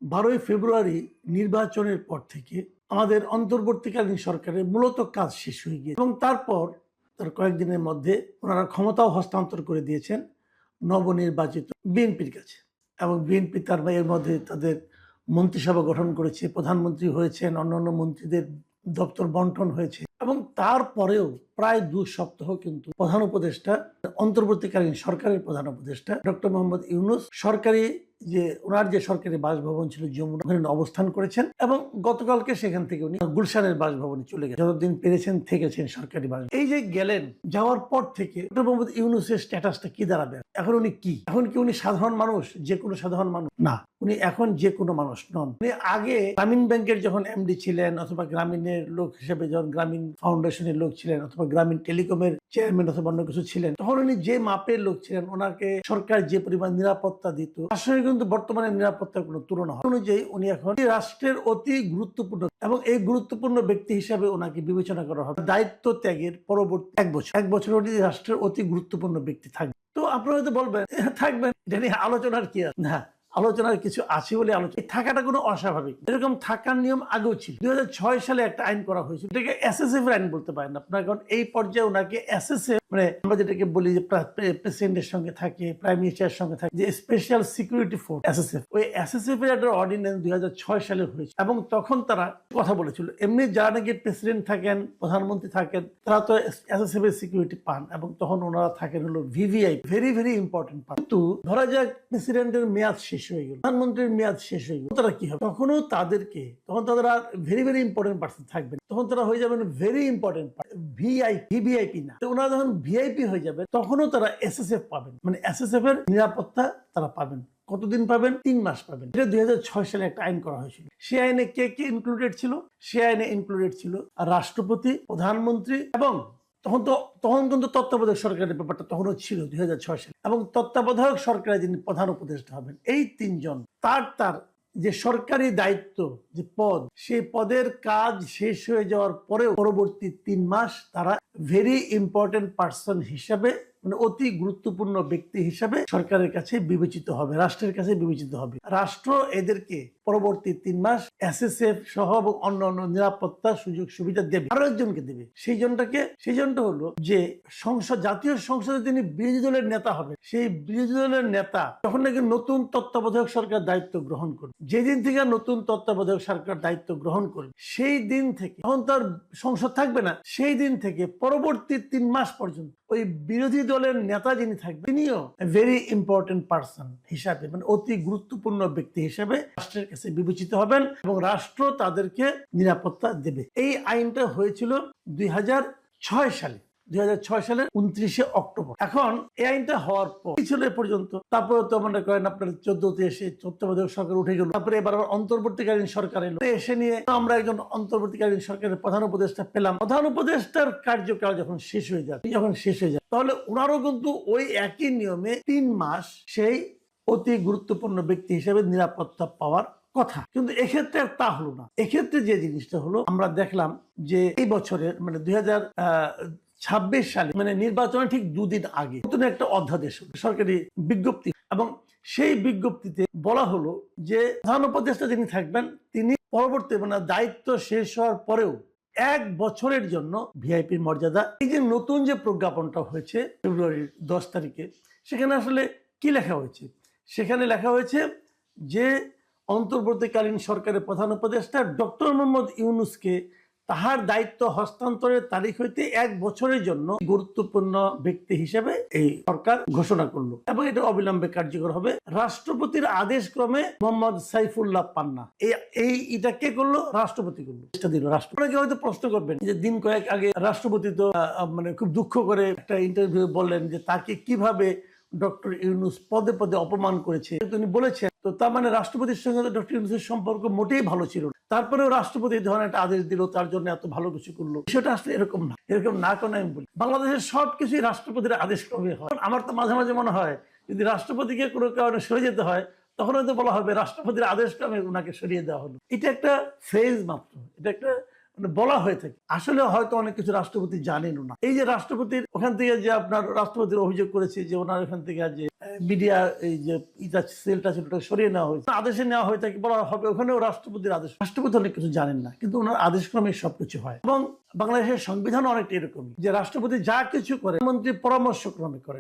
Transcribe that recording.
12ই ফেব্রুয়ারি নির্বাচনের পর থেকে আমাদের অন্তর্বর্তীকালীন সরকারের মূলত কাজ শেষ হয়ে গিয়েছে এবং তারপর তার কয়েকদিনের মধ্যে ওনারা ক্ষমতাও হস্তান্তর করে দিয়েছেন নবনির্বাচিত বিএনপির কাছে। এবং বিএনপি তার এর মধ্যে তাদের মন্ত্রিসভা গঠন করেছে, প্রধানমন্ত্রী হয়েছেন, অন্যান্য মন্ত্রীদের দপ্তর বন্টন হয়েছে এবং তারপরেও প্রায় 2 সপ্তাহ কিন্তু প্রধান উপদেষ্টা, অন্তর্বর্তীকালীন সরকারের প্রধান উপদেষ্টা ডক্টর মোহাম্মদ ইউনূস ওনার যে সরকারি বাসভবন ছিল যমুনা, ওখানে অবস্থান করেছেন এবং গতকালকে সেখান থেকে উনি গুলশানের বাসভবনে চলে গেছেন। যতদিন পেরেছেন থেকেছেন সরকারি বাস। এই যে গেলেন, যাওয়ার পর থেকে ডক্টর মোহাম্মদ ইউনূসের স্ট্যাটাসটা কি দাঁড়াবে? এখন উনি কি? এখন কি উনি সাধারণ মানুষ, যে কোনো সাধারণ মানুষ? না, উনি এখন যে কোনো মানুষ নন। উনি আগে গ্রামীণ ব্যাংকের যখন এমডি ছিলেন, অথবা গ্রামীণের লোক হিসেবে যখন গ্রামীণ ফাউন্ডেশনের লোক ছিলেন, অথবা গ্রামীণ টেলিকমের চেয়ারম্যান অথবা অন্য কিছু ছিলেন, তখন উনি যে মাপের লোক ছিলেন, ওনাকে সরকার যে পরিমাণ নিরাপত্তা দিত, তার সঙ্গে কিন্তু বর্তমানে নিরাপত্তার কোনো তুলনা হয় অনুযায়ী উনি এখন রাষ্ট্রের অতি গুরুত্বপূর্ণ এবং এই গুরুত্বপূর্ণ ব্যক্তি হিসাবে ওনাকে বিবেচনা করা হবে। দায়িত্ব ত্যাগের পরবর্তী এক বছর উনি রাষ্ট্রের অতি গুরুত্বপূর্ণ ব্যক্তি থাকবে। তো আপনারা হয়তো বলবেন থাকবেন, এটা নিয়ে আলোচনার কি আছে? না, আলোচনার কিছু আছে বলে আলোচনা, থাকাটা কোনো অস্বাভাবিক। এরকম থাকার নিয়ম আগেও ছিল। 2006 সালে একটা আইন করা হয়েছিল, এটাকে এসএসএফ আইন বলতে পারেন আপনার। কারণ এই পর্যায়ে ওনাকে এসএসএফ, মানে আমরা যেটাকে বলি যে প্রেসিডেন্টের সঙ্গে থাকে, প্রাইম মিনিস্টারের সঙ্গে থাকে, যে স্পেশাল সিকিউরিটি ফোর্স এসএসএফ, ওই এসএসএফ এর একটা অর্ডিন্যান্স 2006 সালে হয়েছে এবং তখন তারা কথা বলেছিল এমনি যারা নাকি প্রেসিডেন্ট থাকেন, প্রধানমন্ত্রী থাকেন, তারা তো এসএসএফ এর সিকিউরিটি পান এবং তখন ওনারা থাকেন হলো ভিভিআই, ভেরি ভেরি ইম্পর্টেন্ট পান। কিন্তু ধরা যাক প্রেসিডেন্টের মেয়াদ শেষ হয়ে গেল, প্রধানমন্ত্রীর মেয়াদ শেষ হয়ে গেল, তারা কি হবে? তখন তাদের are very very important person থাকবেন, তখন তারা হয়ে যাবেন ভেরি ইম্পর্টেন্ট ভিভিআইপি না। তো ওনারা যখন ভিআইপি হয়ে যাবে তখনও তারা এসএসএফ পাবেন, মানে এসএসএফ এর নিরাপত্তা তারা পাবেন। কতদিন পাবেন? 3 মাস পাবেন। এটা 2006 সালে একটা আইন করা হয়েছিল। সেই আইনে কে কে ইনক্লুডেড ছিল? সেই আইনে ইনক্লুডেড ছিল রাষ্ট্রপতি, প্রধানমন্ত্রী এবং তখন কিন্তু তত্ত্বাবধায়ক সরকারের ব্যাপারটা তখনও ছিল 2006 সালে, এবং তত্ত্বাবধায়ক সরকারের যিনি প্রধান উপদেষ্টা হবেন, এই 3 জন তার যে সরকারি দায়িত্ব, যে পদ, সেই পদের কাজ শেষ হয়ে যাওয়ার পরেও পরবর্তী 3 মাস তারা ভেরি ইম্পর্টেন্ট পার্সন হিসাবে, মানে অতি গুরুত্বপূর্ণ ব্যক্তি হিসাবে সরকারের কাছে বিবেচিত হবে, রাষ্ট্রের কাছে বিবেচিত হবে। রাষ্ট্র এদেরকে পরবর্তী 3 মাস এসএসএফ সহ এবং অন্যান্য নিরাপত্তা সুযোগ সুবিধা দেবে, আরো একজনকে দেবে। সেই জনটা হলো যে জাতীয় সংসদে তিনি বিরোধী দলের নেতা হবে। সেই বিরোধী দলের নেতা তখন নাকি নতুন তত্ত্বাবধায়ক সরকার দায়িত্ব গ্রহণ করবে। যেদিন থেকে নতুন তত্ত্বাবধায়ক সরকার দায়িত্ব গ্রহণ করবে, সেই দিন থেকে, তখন তার সংসদ থাকবে না, সেই দিন থেকে পরবর্তী 3 মাস পর্যন্ত ওই বিরোধী দলের নেতা যিনি থাকবেন, তিনিও ভেরি ইম্পর্টেন্ট পার্সন হিসাবে, মানে অতি গুরুত্বপূর্ণ ব্যক্তি হিসাবে রাষ্ট্রের কাছে বিবেচিত হবেন এবং রাষ্ট্র তাদেরকে নিরাপত্তা দেবে। এই আইনটা হয়েছিল 2006 সালে, 2006 সালের 29শে অক্টোবর। এখন এই আইনটা হওয়ার পর ছিল এ পর্যন্ত, তারপরে তো মনে করেন আপনার 14তে এসে তত্ত্বাবধায়ক সরকার উঠে গেল, তারপরে এবার অন্তর্বর্তীকালীন সরকার এলো, এসে নিয়ে আমরা একজন অন্তর্বর্তীকালীন সরকারের প্রধান উপদেষ্টা পেলাম। প্রধান উপদেষ্টার কার্যকাল যখন শেষ হয়ে যায়, তাহলে ওনারও কিন্তু ওই একই নিয়মে 3 মাস সেই অতি গুরুত্বপূর্ণ ব্যক্তি হিসেবে নিরাপত্তা পাওয়ার কথা। কিন্তু এক্ষেত্রে তা হলো না। এক্ষেত্রে যে জিনিসটা হলো, আমরা দেখলাম যে এই বছরের, মানে 2026 সালে, মানে নির্বাচনের ঠিক 2 দিন আগে নতুন একটা অধ্যাদেশ, সরকারি বিজ্ঞপ্তি, এবং সেই বিজ্ঞপ্তিতে বলা হলো যে প্রধান উপদেষ্টা যিনি থাকবেন, তিনি পরবর্তী, মানে দায়িত্ব শেষ হওয়ার পরেও 1 বছরের জন্য ভিআইপির মর্যাদা। এই যে নতুন যে প্রজ্ঞাপনটা হয়েছে ফেব্রুয়ারির 10 তারিখে, সেখানে আসলে কি লেখা হয়েছে? সেখানে লেখা হয়েছে যে অন্তর্বর্তীকালীন সরকারের প্রধান উপদেষ্টা ডক্টর মোহাম্মদ ইউনূসকে তাহার দায়িত্ব হস্তান্তরের তারিখ হইতে 1 বছরের জন্য গুরুত্বপূর্ণ ব্যক্তি হিসেবে এই সরকার ঘোষণা করলো এবং এটা অবিলম্বে কার্যকর হবে। রাষ্ট্রপতির আদেশ ক্রমে মোহাম্মদ সাইফুল্লাহ পান্না এটা কে করলো? রাষ্ট্রপতি করলো, দিল রাষ্ট্রপতি। হয়তো প্রশ্ন করবেন যে দিন কয়েক আগে রাষ্ট্রপতি তো মানে খুব দুঃখ করে একটা ইন্টারভিউ বললেন যে তাকে কিভাবে ডক্টর ইউনূস পদে পদে অপমান করেছে, তিনি বলেছেন। তো তার মানে রাষ্ট্রপতির সঙ্গে ডক্টর ইউনূসের সম্পর্ক মোটেই ভালো ছিল না। তারপরেও রাষ্ট্রপতি এই ধরনের একটা আদেশ দিল, তার জন্য এত ভালো কিছু করলো। সেটা আসলে এরকম না কেন আমি বলি, বাংলাদেশের সবকিছুই রাষ্ট্রপতির আদেশ ক্রমে হয়। আমার তো মাঝে মাঝে মনে হয় যদি রাষ্ট্রপতিকে কোনো কারণে সরে যেতে হয়, তখন হয়তো বলা হবে রাষ্ট্রপতির আদেশ ক্রমে ওনাকে সরিয়ে দেওয়া হলো। এটা একটা ফ্রেজ মাত্র, এটা একটা মানে বলা হয়ে থাকে। আসলে হয়তো অনেক কিছু রাষ্ট্রপতি জানেনও না। এই যে রাষ্ট্রপতির ওখান থেকে যে আপনার রাষ্ট্রপতির অভিযোগ করেছে যে ওনার এখান থেকে যে মিডিয়া এই যে ইটা সেলটা ছিল ওটা সরিয়ে নেওয়া হয়েছে, আদেশে নেওয়া হয়ে থাকে বলা হবে ওখানেও রাষ্ট্রপতির আদেশ। রাষ্ট্রপতি অনেক কিছু জানেন না, কিন্তু ওনার আদেশক্রমে সবকিছু হয়। এবং বাংলাদেশের সংবিধান অনেকটা এরকমই, যে রাষ্ট্রপতি যা কিছু করে মন্ত্রী পরামর্শক্রমে করে।